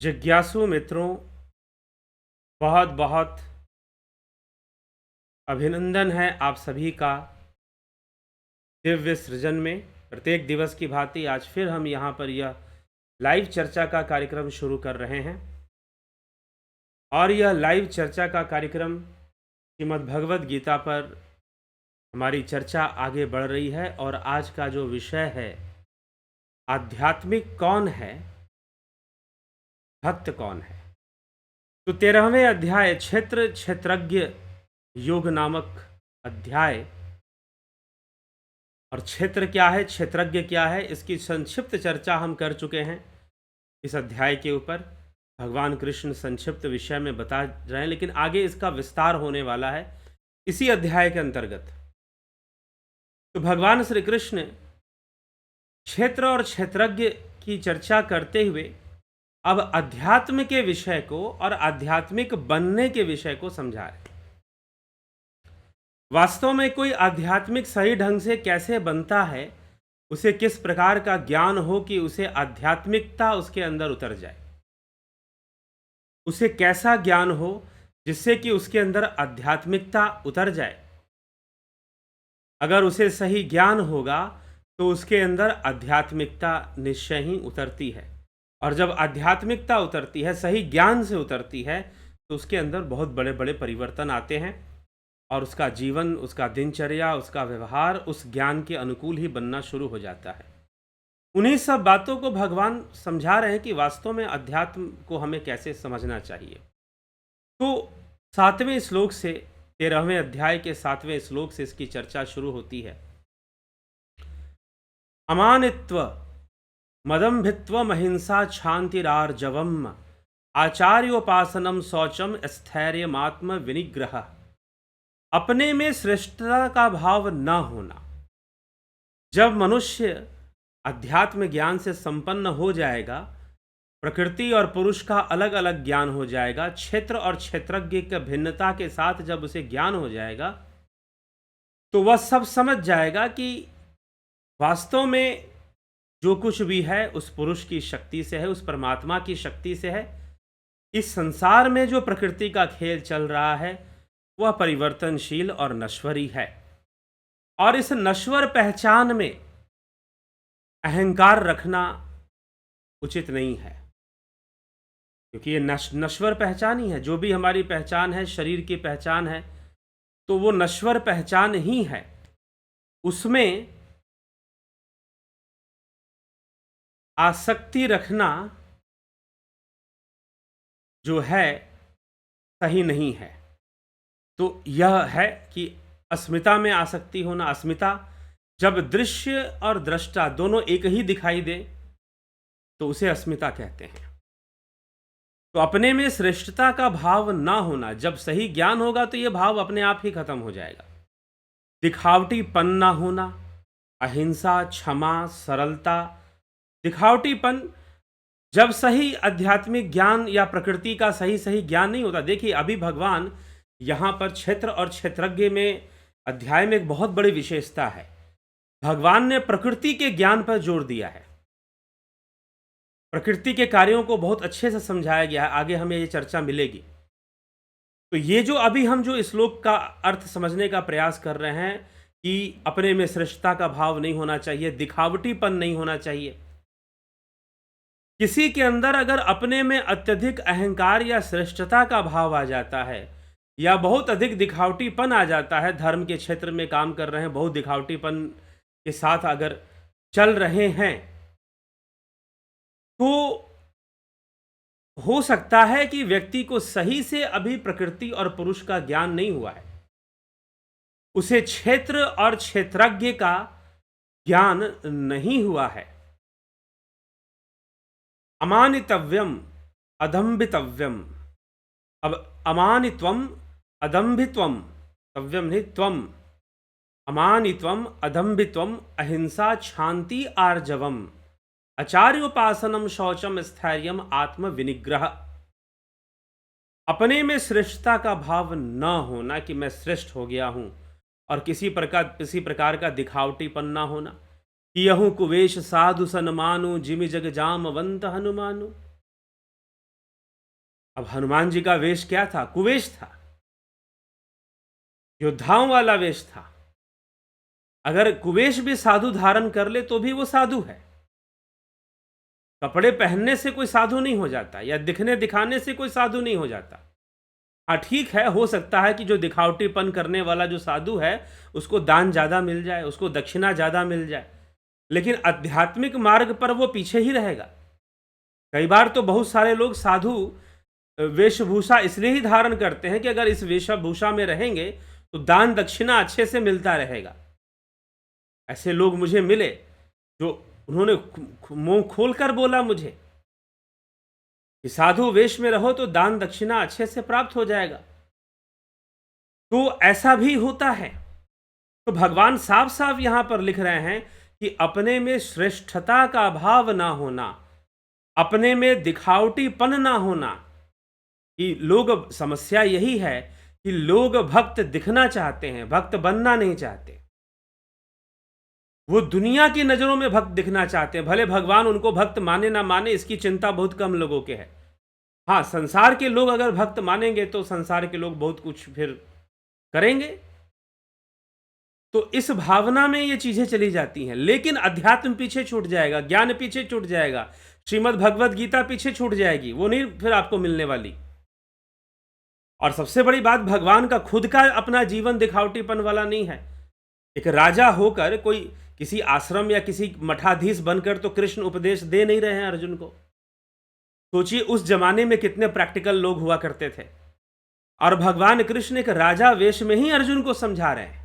जिज्ञासु मित्रों, बहुत बहुत अभिनंदन है आप सभी का दिव्य सृजन में। प्रत्येक दिवस की भांति आज फिर हम यहाँ पर यह लाइव चर्चा का कार्यक्रम शुरू कर रहे हैं और यह लाइव चर्चा का कार्यक्रम श्रीमद् भगवद गीता पर हमारी चर्चा आगे बढ़ रही है। और आज का जो विषय है, आध्यात्मिक कौन है, भक्त कौन है। तो 13वें अध्याय क्षेत्र क्षेत्रज्ञ योग नामक अध्याय, और क्षेत्र क्या है, क्षेत्रज्ञ क्या है, इसकी संक्षिप्त चर्चा हम कर चुके हैं। इस अध्याय के ऊपर भगवान कृष्ण संक्षिप्त विषय में बता रहे हैं, लेकिन आगे इसका विस्तार होने वाला है इसी अध्याय के अंतर्गत। तो भगवान श्री कृष्ण क्षेत्र और क्षेत्रज्ञ की चर्चा करते हुए अब अध्यात्म के विषय को और आध्यात्मिक बनने के विषय को समझा रहे हैं। वास्तव में कोई आध्यात्मिक सही ढंग से कैसे बनता है, उसे किस प्रकार का ज्ञान हो कि उसे आध्यात्मिकता उसके अंदर उतर जाए, उसे कैसा ज्ञान हो जिससे कि उसके अंदर आध्यात्मिकता उतर जाए। अगर उसे सही ज्ञान होगा तो उसके अंदर आध्यात्मिकता निश्चय ही उतरती है, और जब आध्यात्मिकता उतरती है, सही ज्ञान से उतरती है, तो उसके अंदर बहुत बड़े बड़े परिवर्तन आते हैं और उसका जीवन, उसका दिनचर्या, उसका व्यवहार उस ज्ञान के अनुकूल ही बनना शुरू हो जाता है। उन्हीं सब बातों को भगवान समझा रहे हैं कि वास्तव में अध्यात्म को हमें कैसे समझना चाहिए। तो 7वें श्लोक से, 13वें अध्याय के 7वें श्लोक से इसकी चर्चा शुरू होती है। अमानित्व मदम्भित्वम अहिंसा क्षांतिरार्जवम आचार्योपासनम शौचम स्थैर्यमात्म विनिग्रह। अपने में श्रेष्ठता का भाव न होना। जब मनुष्य अध्यात्म ज्ञान से संपन्न हो जाएगा, प्रकृति और पुरुष का अलग अलग ज्ञान हो जाएगा, क्षेत्र और क्षेत्रज्ञ की भिन्नता के साथ जब उसे ज्ञान हो जाएगा, तो वह सब समझ जाएगा कि वास्तव में जो कुछ भी है उस पुरुष की शक्ति से है, उस परमात्मा की शक्ति से है। इस संसार में जो प्रकृति का खेल चल रहा है वह परिवर्तनशील और नश्वरी है, और इस नश्वर पहचान में अहंकार रखना उचित नहीं है, क्योंकि ये नश्वर पहचान ही है। जो भी हमारी पहचान है, शरीर की पहचान है, तो वो नश्वर पहचान ही है। उसमें आसक्ति रखना जो है सही नहीं है। तो यह है कि अस्मिता में आसक्ति होना। अस्मिता, जब दृश्य और दृष्टा दोनों एक ही दिखाई दे तो उसे अस्मिता कहते हैं। तो अपने में श्रेष्ठता का भाव ना होना, जब सही ज्ञान होगा तो यह भाव अपने आप ही खत्म हो जाएगा। दिखावटीपन ना होना, अहिंसा, क्षमा, सरलता। दिखावटीपन, जब सही आध्यात्मिक ज्ञान या प्रकृति का सही ज्ञान नहीं होता। देखिए, अभी भगवान यहाँ पर क्षेत्र और क्षेत्रज्ञ में अध्याय में एक बहुत बड़ी विशेषता है। भगवान ने प्रकृति के ज्ञान पर जोर दिया है, प्रकृति के कार्यों को बहुत अच्छे से समझाया गया है। आगे हमें ये चर्चा मिलेगी। तो ये जो अभी हम जो श्लोक का अर्थ समझने का प्रयास कर रहे हैं कि अपने में श्रेष्ठता का भाव नहीं होना चाहिए, दिखावटीपन नहीं होना चाहिए। किसी के अंदर अगर अपने में अत्यधिक अहंकार या श्रेष्ठता का भाव आ जाता है, या बहुत अधिक दिखावटीपन आ जाता है, धर्म के क्षेत्र में काम कर रहे हैं, बहुत दिखावटीपन के साथ अगर चल रहे हैं, तो हो सकता है कि व्यक्ति को सही से अभी प्रकृति और पुरुष का ज्ञान नहीं हुआ है, उसे क्षेत्र और क्षेत्रज्ञ का ज्ञान नहीं हुआ है। अमानितव्यम अदम्भितव्यम। अब अमानित्वम अदम्भित्वम, तव्यम नहीं, त्वम। अमानित्वम अदम्भित्वम अहिंसा क्षांति आर्जवम आचार्योपासनम शौचम स्थैर्यम आत्म विनिग्रह। अपने में श्रेष्ठता का भाव न होना कि मैं श्रेष्ठ हो गया हूं, और किसी प्रकार का दिखावटीपन न होना कि यहूं कुवेश साधु सन मानु जिमि जग जामवंत हनुमानु। अब हनुमान जी का वेश क्या था? कुवेश था, योद्धाओं वाला वेश था। अगर कुवेश भी साधु धारण कर ले तो भी वो साधु है। कपड़े पहनने से कोई साधु नहीं हो जाता, या दिखने दिखाने से कोई साधु नहीं हो जाता। हाँ ठीक है, हो सकता है कि जो दिखावटीपन करने वाला जो साधु है उसको दान ज़्यादा मिल जाए, उसको दक्षिणा ज़्यादा मिल जाए, लेकिन आध्यात्मिक मार्ग पर वो पीछे ही रहेगा। कई बार तो बहुत सारे लोग साधु वेशभूषा इसलिए ही धारण करते हैं कि अगर इस वेशभूषा में रहेंगे तो दान दक्षिणा अच्छे से मिलता रहेगा। ऐसे लोग मुझे मिले जो उन्होंने मुंह खोलकर बोला मुझे कि साधु वेश में रहो तो दान दक्षिणा अच्छे से प्राप्त हो जाएगा। तो ऐसा भी होता है। तो भगवान साफ साफ यहां पर लिख रहे हैं कि अपने में श्रेष्ठता का भाव ना होना, अपने में दिखावटीपन ना होना, कि लोग, समस्या यही है कि लोग भक्त दिखना चाहते हैं, भक्त बनना नहीं चाहते। वो दुनिया की नजरों में भक्त दिखना चाहते हैं, भले भगवान उनको भक्त माने ना माने, इसकी चिंता बहुत कम लोगों के है। हाँ, संसार के लोग अगर भक्त मानेंगे तो संसार के लोग बहुत कुछ फिर करेंगे। तो इस भावना में ये चीजें चली जाती हैं, लेकिन अध्यात्म पीछे छूट जाएगा, ज्ञान पीछे छूट जाएगा, श्रीमद् भगवद गीता पीछे छूट जाएगी, वो नहीं फिर आपको मिलने वाली। और सबसे बड़ी बात, भगवान का खुद का अपना जीवन दिखावटीपन वाला नहीं है। एक राजा होकर कोई किसी आश्रम या किसी मठाधीश बनकर तो कृष्ण उपदेश दे नहीं रहे हैं अर्जुन को। सोचिए उस जमाने में कितने प्रैक्टिकल लोग हुआ करते थे, और भगवान कृष्ण एक राजा वेश में ही अर्जुन को समझा रहे हैं,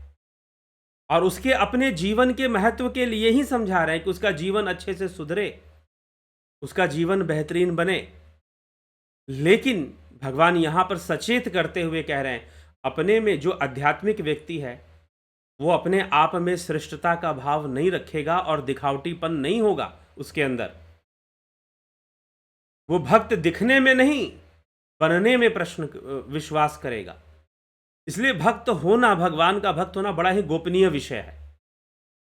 और उसके अपने जीवन के महत्व के लिए ही समझा रहे हैं कि उसका जीवन अच्छे से सुधरे, उसका जीवन बेहतरीन बने। लेकिन भगवान यहां पर सचेत करते हुए कह रहे हैं, अपने में जो आध्यात्मिक व्यक्ति है वो अपने आप में श्रेष्ठता का भाव नहीं रखेगा और दिखावटीपन नहीं होगा उसके अंदर। वो भक्त दिखने में नहीं, बनने में विश्वास करेगा। इसलिए भक्त होना, भगवान का भक्त होना बड़ा ही गोपनीय विषय है।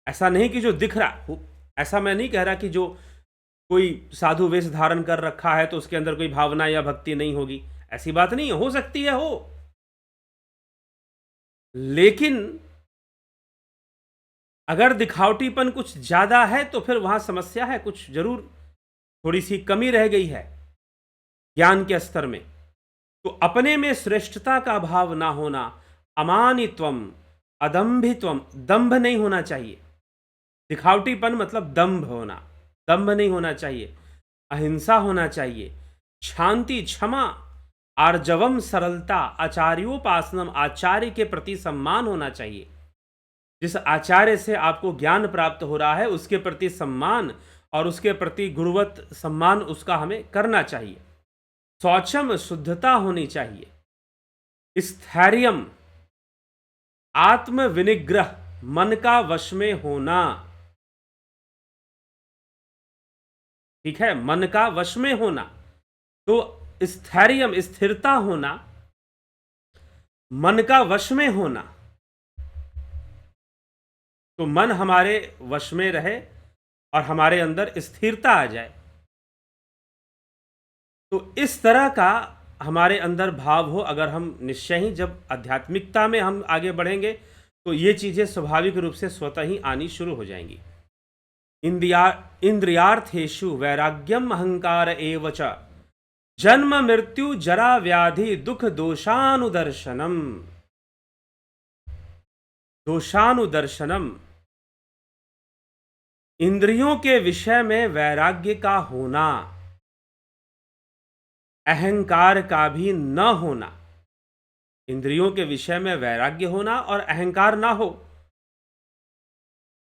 ऐसा नहीं कि जो दिख रहा, ऐसा मैं नहीं कह रहा कि जो कोई साधु वेश धारण कर रखा है तो उसके अंदर कोई भावना या भक्ति नहीं होगी, ऐसी बात नहीं है, हो सकती है हो, लेकिन अगर दिखावटीपन कुछ ज्यादा है तो फिर वहां समस्या है, कुछ जरूर थोड़ी सी कमी रह गई है ज्ञान के स्तर में। तो अपने में श्रेष्ठता का भाव ना होना, अमानित्वम, अदंभित्वम, दंभ नहीं होना चाहिए। दिखावटीपन मतलब दंभ होना, दंभ नहीं होना चाहिए। अहिंसा होना चाहिए, शांति, क्षमा, आर्जवम, सरलता, आचार्योपासनम, आचार्य के प्रति सम्मान होना चाहिए। जिस आचार्य से आपको ज्ञान प्राप्त हो रहा है उसके प्रति सम्मान और उसके प्रति गुरुवत सम्मान उसका हमें करना चाहिए। शौचम, शुद्धता होनी चाहिए। स्थैर्यम, आत्म विनिग्रह, मन का वश में होना। ठीक है, मन का वश में होना। तो स्थैर्यम, स्थिरता होना, मन का वश में होना, तो मन हमारे वश में रहे और हमारे अंदर स्थिरता आ जाए। तो इस तरह का हमारे अंदर भाव हो, अगर हम निश्चय ही जब आध्यात्मिकता में हम आगे बढ़ेंगे तो ये चीज़ें स्वाभाविक रूप से स्वतः ही आनी शुरू हो जाएंगी। इंद्रियार्थेषु वैराग्यम अहंकार एव च, जन्म मृत्यु जरा व्याधि दुख दोषानुदर्शनम। दोषानुदर्शनम, इंद्रियों के विषय में वैराग्य का होना, अहंकार का भी न होना। इंद्रियों के विषय में वैराग्य होना और अहंकार ना हो,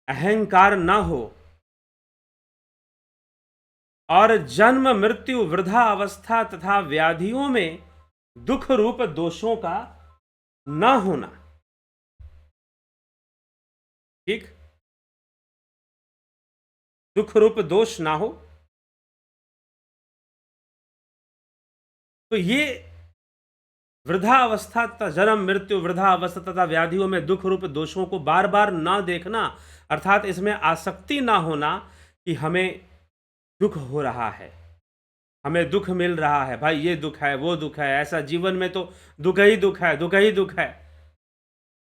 अहंकार ना हो, और जन्म मृत्यु वृद्धा अवस्था तथा व्याधियों में दुख रूप दोषों का न होना। ठीक, दुख रूप दोष ना हो। तो ये वृद्धावस्था तथा जन्म मृत्यु, वृद्धावस्था तथा व्याधियों में दुख रूप दोषों को बार बार ना देखना, अर्थात इसमें आसक्ति ना होना कि हमें दुख हो रहा है, हमें दुख मिल रहा है, भाई ये दुख है, वो दुख है, ऐसा जीवन में तो दुख ही दुख है, दुख ही दुख है,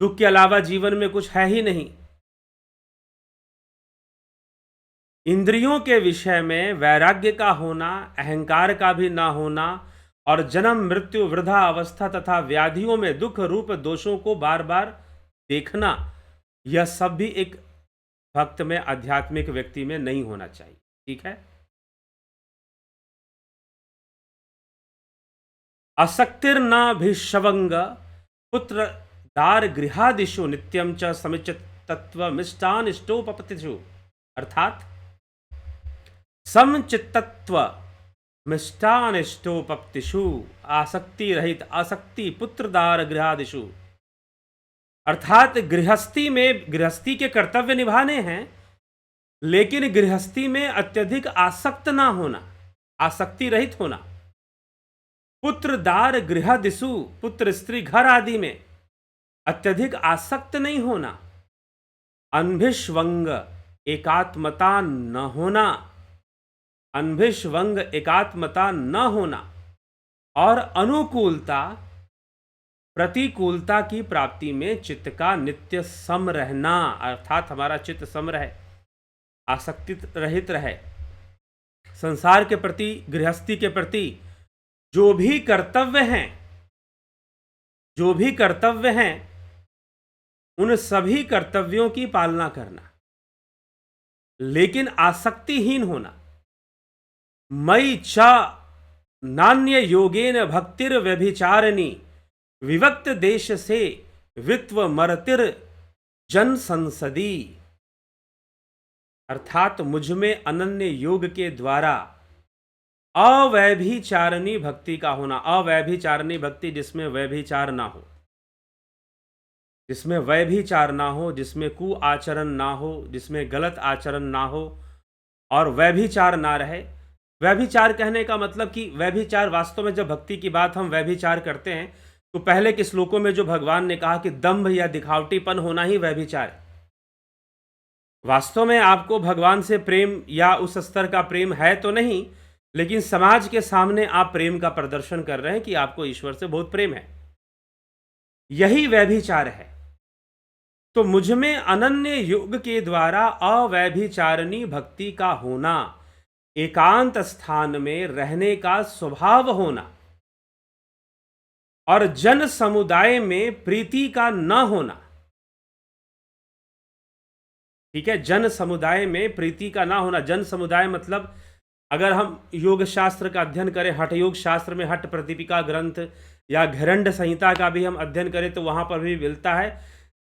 दुख के अलावा जीवन में कुछ है ही नहीं। इंद्रियों के विषय में वैराग्य का होना, अहंकार का भी ना होना और जन्म मृत्यु वृद्धा अवस्था तथा व्याधियों में दुख रूप दोषों को बार बार देखना, यह सब भी एक भक्त में, आध्यात्मिक व्यक्ति में नहीं होना चाहिए। ठीक है। असक्तिर्न भिषवंग पुत्र दार गृहादिषु नित्यम च समिचित तत्व मिष्टानिष्टोपपतिषु, अर्थात समचित्तत्व मिष्टानिष्टोपपतिषु, आसक्ति रहित, आसक्ति पुत्रदार गृहादिषु, अर्थात गृहस्थी में गृहस्थी के कर्तव्य निभाने हैं, लेकिन गृहस्थी में अत्यधिक आसक्त ना होना, आसक्ति रहित होना। पुत्रदार गृहादिषु, पुत्र स्त्री घर आदि में अत्यधिक आसक्त नहीं होना। अनभिष्वंग एकात्मता न होना, अनभिष्वंग एकात्मता न होना और अनुकूलता प्रतिकूलता की प्राप्ति में चित्त का नित्य सम रहना, अर्थात हमारा चित्त सम रहे, आसक्ति रहित रहे। संसार के प्रति, गृहस्थी के प्रति जो भी कर्तव्य हैं, जो भी कर्तव्य हैं, उन सभी कर्तव्यों की पालना करना, लेकिन आसक्तिहीन होना। मयि च नान्य योगेन भक्तिर व्यभिचारिणी विवक्त देश से वित्व मरतिर जन संसदी, अर्थात मुझ में अनन्य योग के द्वारा अव्यभिचारिणी भक्ति का होना। अव्यभिचारिणी भक्ति जिसमें व्यभिचार ना हो, जिसमें व्यभिचार ना हो, जिसमें कुआचरण ना हो, जिसमें गलत आचरण ना हो और व्यभिचार ना रहे। व्यभिचार कहने का मतलब कि व्यभिचार, वास्तव में जब भक्ति की बात हम व्यभिचार करते हैं तो पहले के श्लोकों में जो भगवान ने कहा कि दंभ या दिखावटीपन होना ही व्यभिचार है। वास्तव में आपको भगवान से प्रेम या उस स्तर का प्रेम है तो नहीं, लेकिन समाज के सामने आप प्रेम का प्रदर्शन कर रहे हैं कि आपको ईश्वर से बहुत प्रेम है, यही व्यभिचार है। तो मुझ में अनन्य योग के द्वारा अव्यभिचारिणी भक्ति का होना, एकांत स्थान में रहने का स्वभाव होना और जन समुदाय में प्रीति का न होना। ठीक है, जन समुदाय में प्रीति का ना होना। जन समुदाय मतलब अगर हम योग शास्त्र का अध्ययन करें, हठ योग शास्त्र में हठ प्रतिपिका ग्रंथ या घरंड संहिता का भी हम अध्ययन करें तो वहां पर भी मिलता है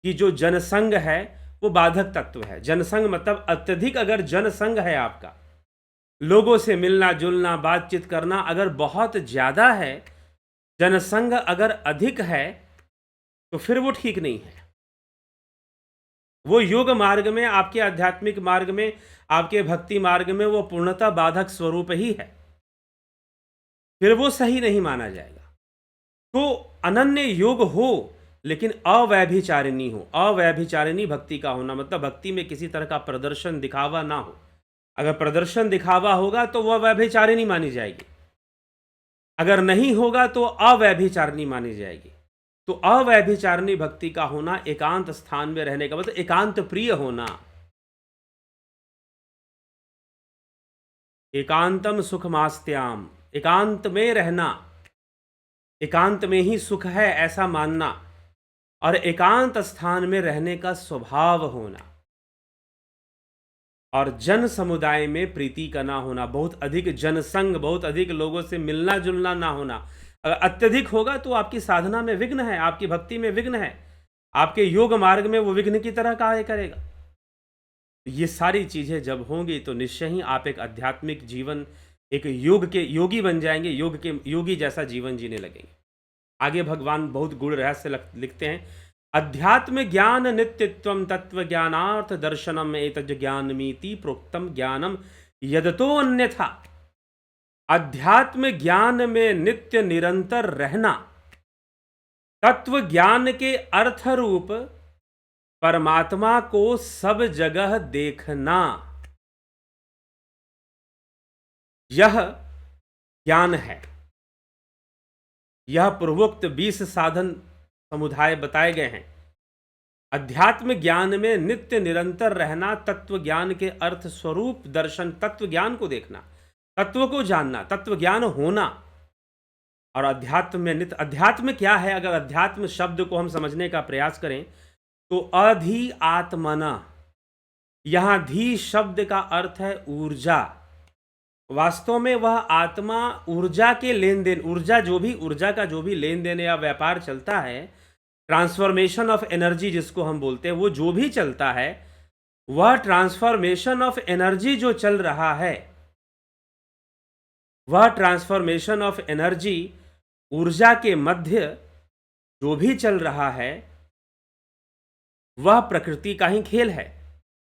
कि जो जनसंग है वो बाधक तत्व है। जनसंग मतलब अत्यधिक अगर जनसंग है, आपका लोगों से मिलना जुलना, बातचीत करना अगर बहुत ज्यादा है, जनसंग अगर अधिक है, तो फिर वो ठीक नहीं है। वो योग मार्ग में, आपके आध्यात्मिक मार्ग में, आपके भक्ति मार्ग में वो पूर्णतः बाधक स्वरूप ही है, फिर वो सही नहीं माना जाएगा। तो अनन्य योग हो लेकिन अव्यभिचारिणी हो। अव्यभिचारिणी भक्ति का होना मतलब भक्ति में किसी तरह का प्रदर्शन दिखावा ना हो। अगर प्रदर्शन दिखावा होगा तो वह व्यभिचारिणी मानी जाएगी, अगर नहीं होगा तो अव्यभिचारिणी मानी जाएगी। तो अव्यभिचारिणी भक्ति का होना, एकांत स्थान में रहने का मतलब एकांत प्रिय होना। एकांतम सुखमास्त्याम, एकांत में रहना, एकांत में ही सुख है ऐसा मानना और एकांत स्थान में रहने का स्वभाव होना और जन समुदाय में प्रीति का ना होना, बहुत अधिक जनसंग, बहुत अधिक लोगों से मिलना जुलना ना होना। अगर अत्यधिक होगा तो आपकी साधना में विघ्न है, आपकी भक्ति में विघ्न है, आपके योग मार्ग में वो विघ्न की तरह कार्य करेगा। ये सारी चीजें जब होंगी तो निश्चय ही आप एक आध्यात्मिक जीवन, एक योग के योगी बन जाएंगे, योग के योगी जैसा जीवन जीने लगेंगे। आगे भगवान बहुत गूढ़ रहस्य लिखते हैं। अध्यात्म ज्ञान नित्यत्वम तत्व ज्ञानार्थ दर्शनम एतज ज्ञानमीति प्रोक्तम ज्ञानम यदतो अन्यथा। अध्यात्म ज्ञान में नित्य निरंतर रहना, तत्व ज्ञान के अर्थ रूप परमात्मा को सब जगह देखना, यह ज्ञान है। यह पूर्वोक्त 20 साधन समुदाय बताए गए हैं। अध्यात्म ज्ञान में नित्य निरंतर रहना, तत्व ज्ञान के अर्थ स्वरूप दर्शन, तत्व ज्ञान को देखना, तत्व को जानना, तत्व ज्ञान होना। और अध्यात्म में नित्य, अध्यात्म क्या है? अगर अध्यात्म शब्द को हम समझने का प्रयास करें तो अधि आत्मना, यहां धी शब्द का अर्थ है ऊर्जा। वास्तव में वह आत्मा ऊर्जा के लेन देन, ऊर्जा का जो भी लेन देन या व्यापार चलता है, ट्रांसफॉर्मेशन ऑफ एनर्जी जिसको हम बोलते हैं, वो जो भी चलता है, वह ट्रांसफॉर्मेशन ऑफ एनर्जी जो चल रहा है, वह ट्रांसफॉर्मेशन ऑफ एनर्जी ऊर्जा के मध्य जो भी चल रहा है, वह प्रकृति का ही खेल है।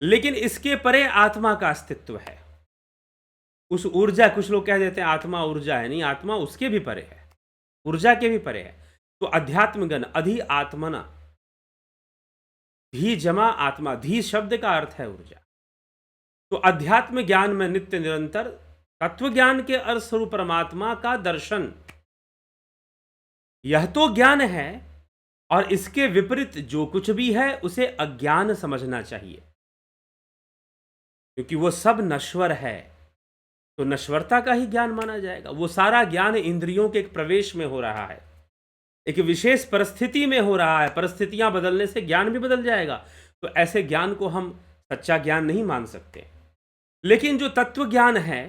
लेकिन इसके परे आत्मा का अस्तित्व है। उस ऊर्जा, कुछ लोग कह देते हैं आत्मा ऊर्जा है, नहीं, आत्मा उसके भी परे है, ऊर्जा के भी परे है। तो अध्यात्मगण अधि आत्मना, धी जमा आत्मा, धी शब्द का अर्थ है ऊर्जा। तो अध्यात्म ज्ञान में नित्य निरंतर तत्व ज्ञान के अर्थ स्वरूप परमात्मा का दर्शन, यह तो ज्ञान है। और इसके विपरीत जो कुछ भी है उसे अज्ञान समझना चाहिए, क्योंकि वो सब नश्वर है, तो नश्वरता का ही ज्ञान माना जाएगा। वो सारा ज्ञान इंद्रियों के एक प्रवेश में हो रहा है, एक विशेष परिस्थिति में हो रहा है। परिस्थितियां बदलने से ज्ञान भी बदल जाएगा, तो ऐसे ज्ञान को हम सच्चा ज्ञान नहीं मान सकते। लेकिन जो तत्व ज्ञान है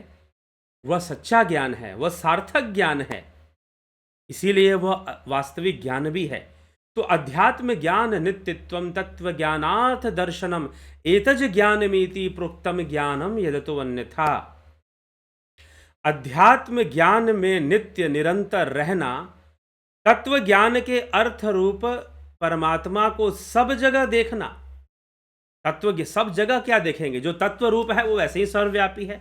वह सच्चा ज्ञान है, वह सार्थक ज्ञान है, इसीलिए वह वास्तविक ज्ञान भी है। तो अध्यात्म ज्ञान नित्यत्वम तत्व ज्ञानार्थ दर्शनम एतज ज्ञानमीति प्रोक्तम ज्ञानम यदतो अन्यथा। अध्यात्म ज्ञान में नित्य निरंतर रहना, तत्व ज्ञान के अर्थ रूप परमात्मा को सब जगह देखना। तत्व सब जगह क्या देखेंगे? जो तत्व रूप है वो वैसे ही सर्वव्यापी है,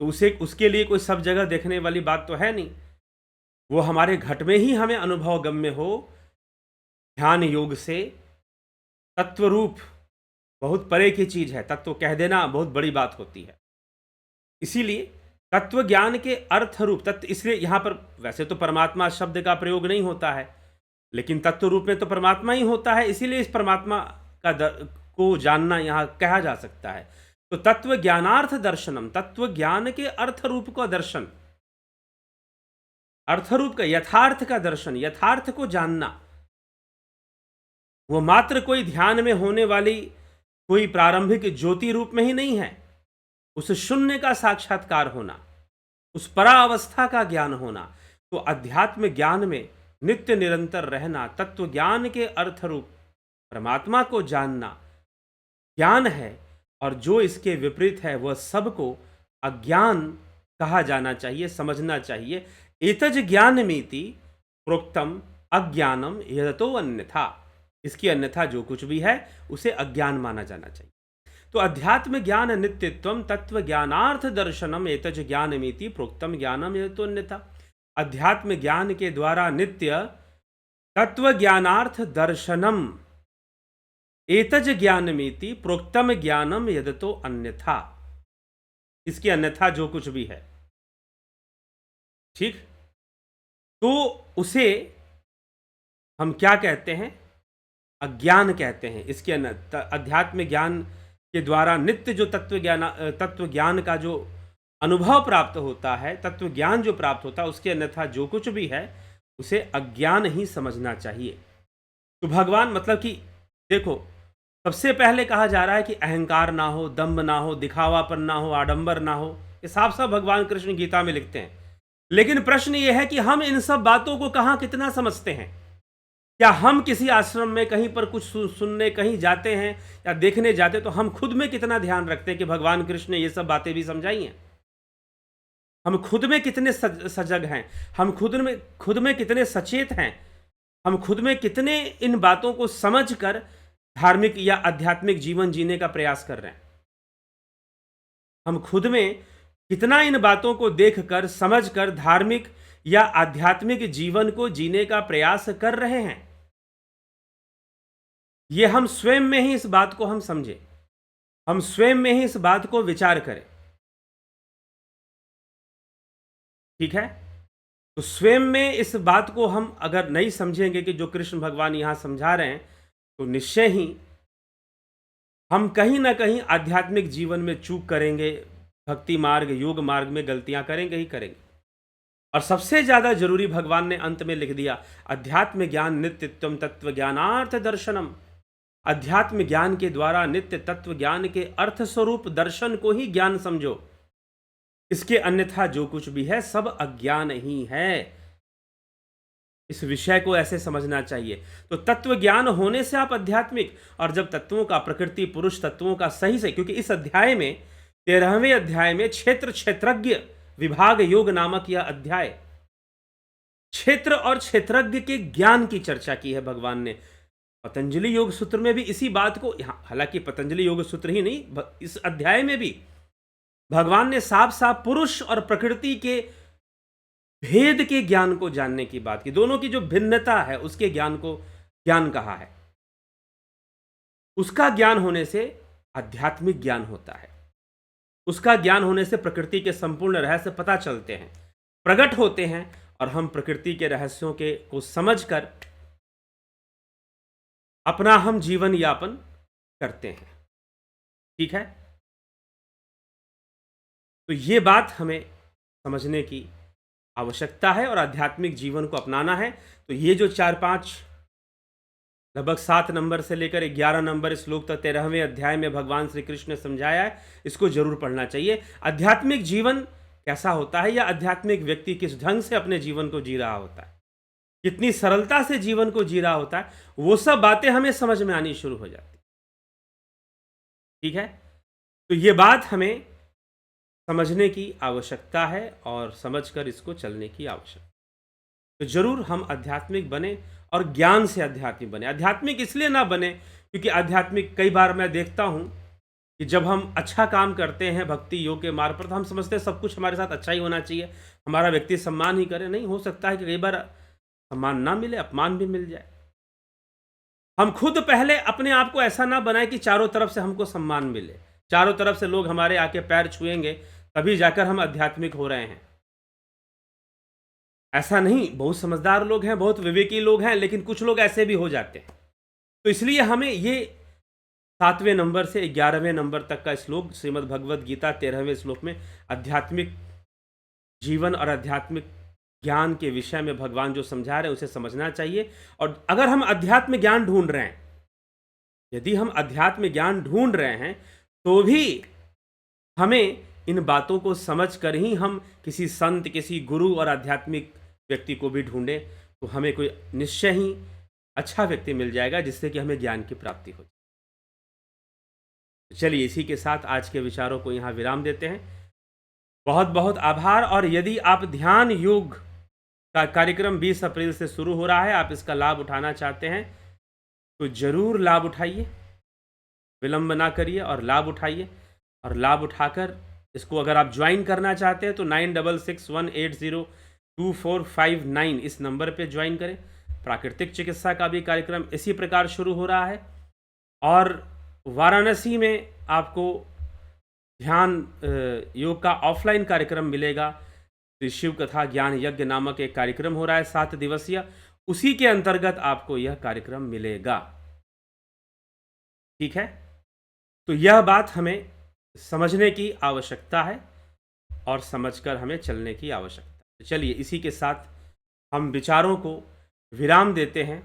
तो उसके लिए कोई सब जगह देखने वाली बात तो है नहीं। वो हमारे घट में ही हमें अनुभव गम्य हो। ध्यान योग से तत्व रूप बहुत परे की चीज है, तत्व कह देना बहुत बड़ी बात होती है। इसीलिए तत्व ज्ञान के अर्थ रूप तत्व, इसलिए यहां पर वैसे तो परमात्मा शब्द का प्रयोग नहीं होता है, लेकिन तत्व रूप में तो परमात्मा ही होता है, इसीलिए इस परमात्मा को जानना यहां कहा जा सकता है। तो तत्व ज्ञानार्थ दर्शनम, तत्व ज्ञान के अर्थ रूप का दर्शन, अर्थ रूप का, यथार्थ का दर्शन, यथार्थ को जानना। वो मात्र कोई ध्यान में होने वाली कोई प्रारंभिक ज्योति रूप में ही नहीं है। उस शून्य का साक्षात्कार होना, उस परावस्था का ज्ञान होना। तो अध्यात्म ज्ञान में नित्य निरंतर रहना, तत्व ज्ञान के अर्थ रूप परमात्मा को जानना ज्ञान है। और जो इसके विपरीत है वह सबको अज्ञान कहा जाना चाहिए, समझना चाहिए। एतज ज्ञानमीति प्रोक्तम अज्ञानम यदतो अन्यथा, इसकी अन्यथा जो कुछ भी है उसे अज्ञान माना जाना चाहिए। तो अध्यात्म ज्ञान नित्यत्वम तत्व ज्ञानार्थ दर्शनम एतज ज्ञानमीति प्रोक्तम ज्ञानम यदतो अन्यथा। अध्यात्म ज्ञान के द्वारा नित्य तत्व ज्ञानार्थ दर्शनम एतज ज्ञानमीति प्रोक्तम ज्ञानम यदतो अन्यथा, इसकी अन्यथा जो कुछ भी है, ठीक, तो उसे हम क्या कहते हैं? अज्ञान कहते हैं। इसके अध्यात्म ज्ञान के द्वारा नित्य जो तत्व ज्ञान का जो अनुभव प्राप्त होता है, तत्व ज्ञान जो प्राप्त होता है, उसके अन्यथा जो कुछ भी है उसे अज्ञान ही समझना चाहिए। तो भगवान, मतलब कि देखो, सबसे पहले कहा जा रहा है कि अहंकार ना हो, दंभ ना हो, दिखावापन ना हो, आडंबर ना हो। ये साफ साफ भगवान कृष्ण गीता में लिखते हैं। लेकिन प्रश्न ये है कि हम इन सब बातों को कहाँ कितना समझते हैं? क्या हम किसी आश्रम में कहीं पर कुछ सुनने कहीं जाते हैं या देखने जाते हैं, तो हम खुद में कितना ध्यान रखते हैं कि भगवान कृष्ण ने ये सब बातें भी समझाई हैं? हम खुद में कितने सजग हैं? हम खुद में कितने सचेत हैं? हम खुद में कितने इन बातों को समझकर धार्मिक या आध्यात्मिक जीवन जीने का प्रयास कर रहे हैं? हम खुद में कितना इन बातों को देखकर, समझकर धार्मिक या आध्यात्मिक जीवन को जीने का प्रयास कर रहे हैं? ये हम स्वयं में ही इस बात को हम समझें, हम स्वयं में ही इस बात को विचार करें। ठीक है? तो स्वयं में इस बात को हम अगर नहीं समझेंगे कि जो कृष्ण भगवान यहाँ समझा रहे हैं, तो निश्चय ही हम कहीं न कहीं आध्यात्मिक जीवन में चूक करेंगे, भक्ति मार्ग, योग मार्ग में गलतियाँ करेंगे ही करेंगे। और सबसे ज़्यादा ज़रूरी भगवान ने अंत में लिख दिया, अध्यात्म ज्ञान नित्यत्वम तत्व ज्ञानार्थ दर्शनम। अध्यात्म ज्ञान के द्वारा नित्य तत्व ज्ञान के अर्थ स्वरूप दर्शन को ही ज्ञान समझो। इसके अन्यथा जो कुछ भी है सब अज्ञान ही है। इस विषय को ऐसे समझना चाहिए। तो तत्व ज्ञान होने से आप आध्यात्मिक, और जब तत्वों का, प्रकृति पुरुष तत्वों का सही से, क्योंकि इस अध्याय में 13वें अध्याय में क्षेत्र क्षेत्रज्ञ विभाग योग नामक यह अध्याय क्षेत्र और क्षेत्रज्ञ के ज्ञान की चर्चा की है भगवान ने। पतंजलि योग सूत्र में भी इसी बात को, हालांकि पतंजलि योग सूत्र ही नहीं, इस अध्याय में भी भगवान ने साफ साफ पुरुष और प्रकृति के भेद के ज्ञान को जानने की बात की। दोनों की जो भिन्नता है उसके ज्ञान को ज्ञान कहा है। उसका ज्ञान होने से आध्यात्मिक ज्ञान होता है। उसका ज्ञान होने से प्रकृति के संपूर्ण रहस्य पता चलते हैं, प्रकट होते हैं, और हम प्रकृति के रहस्यों के को समझकर अपना हम जीवन यापन करते हैं। ठीक है? तो ये बात हमें समझने की आवश्यकता है और आध्यात्मिक जीवन को अपनाना है। तो ये जो 4-5 लगभग 7 नंबर से लेकर 11 नंबर श्लोक तक 13वें अध्याय में भगवान श्री कृष्ण ने समझाया है, इसको जरूर पढ़ना चाहिए। आध्यात्मिक जीवन कैसा होता है, या आध्यात्मिक व्यक्ति किस ढंग से अपने जीवन को जी रहा होता है, कितनी सरलता से जीवन को जी रहा होता है, वो सब बातें हमें समझ में आनी शुरू हो जाती। ठीक है? तो ये बात हमें समझने की आवश्यकता है और समझकर इसको चलने की आवश्यकता। तो जरूर हम आध्यात्मिक बने और ज्ञान से आध्यात्मिक बने। आध्यात्मिक इसलिए ना बने क्योंकि आध्यात्मिक, कई बार मैं देखता हूं कि जब हम अच्छा काम करते हैं भक्ति योग के मार्ग पर, तो हम समझते हैं सब कुछ हमारे साथ अच्छा ही होना चाहिए, हमारा व्यक्ति सम्मान ही करे। नहीं, हो सकता है कि कई बार सम्मान ना मिले, अपमान भी मिल जाए। हम खुद पहले अपने आप को ऐसा ना बनाए कि चारों तरफ से हमको सम्मान मिले, चारों तरफ से लोग हमारे आके पैर छुएंगे तभी जाकर हम आध्यात्मिक हो रहे हैं। ऐसा नहीं, बहुत समझदार लोग हैं, बहुत विवेकी लोग हैं, लेकिन कुछ लोग ऐसे भी हो जाते हैं। तो इसलिए हमें ये 7वें नंबर से 11वें नंबर तक का श्लोक श्रीमद् भगवद गीता 13वें श्लोक में आध्यात्मिक जीवन और आध्यात्मिक ज्ञान के विषय में भगवान जो समझा रहे हैं उसे समझना चाहिए। और अगर हम अध्यात्म ज्ञान ढूंढ रहे हैं, यदि हम अध्यात्म ज्ञान ढूंढ रहे हैं, तो भी हमें इन बातों को समझकर ही हम किसी संत, किसी गुरु और आध्यात्मिक व्यक्ति को भी ढूंढें, तो हमें कोई निश्चय ही अच्छा व्यक्ति मिल जाएगा जिससे कि हमें ज्ञान की प्राप्ति हो। चलिए, इसी के साथ आज के विचारों को यहाँ विराम देते हैं। बहुत बहुत आभार। और यदि आप ध्यान योग का कार्यक्रम 20 अप्रैल से शुरू हो रहा है, आप इसका लाभ उठाना चाहते हैं तो जरूर लाभ उठाइए, विलंब ना करिए और लाभ उठाइए। और लाभ उठाकर इसको अगर आप ज्वाइन करना चाहते हैं तो 9661802459 इस नंबर पे ज्वाइन करें। प्राकृतिक चिकित्सा का भी कार्यक्रम इसी प्रकार शुरू हो रहा है। और वाराणसी में आपको ध्यान योग का ऑफलाइन कार्यक्रम मिलेगा। श्री शिव कथा ज्ञान यज्ञ नामक एक कार्यक्रम हो रहा है 7 दिवसीय, उसी के अंतर्गत आपको यह कार्यक्रम मिलेगा। ठीक है? तो यह बात हमें समझने की आवश्यकता है और समझकर हमें चलने की आवश्यकता है। चलिए, इसी के साथ हम विचारों को विराम देते हैं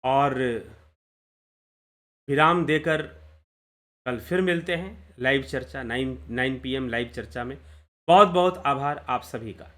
और विराम देकर कल फिर मिलते हैं लाइव चर्चा 9 PM लाइव चर्चा में। बहुत बहुत आभार आप सभी का।